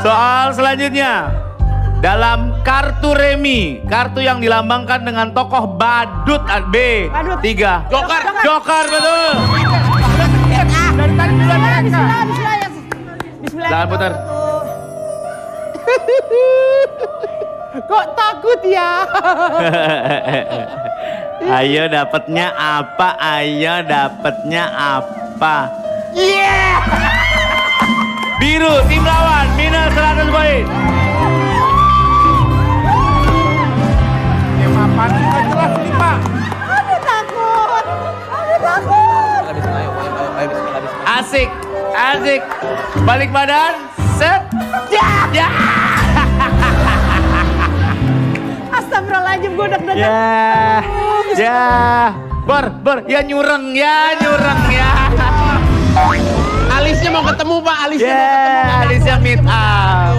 Soal selanjutnya. Dalam kartu remi, kartu yang dilambangkan dengan tokoh badut B. Badut. 3. Joker. Joker, betul. Dari tadi duluan. Bismillah. Jangan putar. Kok takut ya? Ayo dapatnya apa? Ayo dapatnya apa? Yeah. Biru, tim lawan, minus 100 poin. Yang mapan kan jelas ini Pak. Aduh takut. Aduh takut. Asik, asik. Balik badan, set. Ya. Astagfirullahaladzim gue deg-degan. Ya. Bor, ya nyureng ya. Alisnya mau ketemu Pak, alisnya mau ketemu. Ya, Alisnya meet up.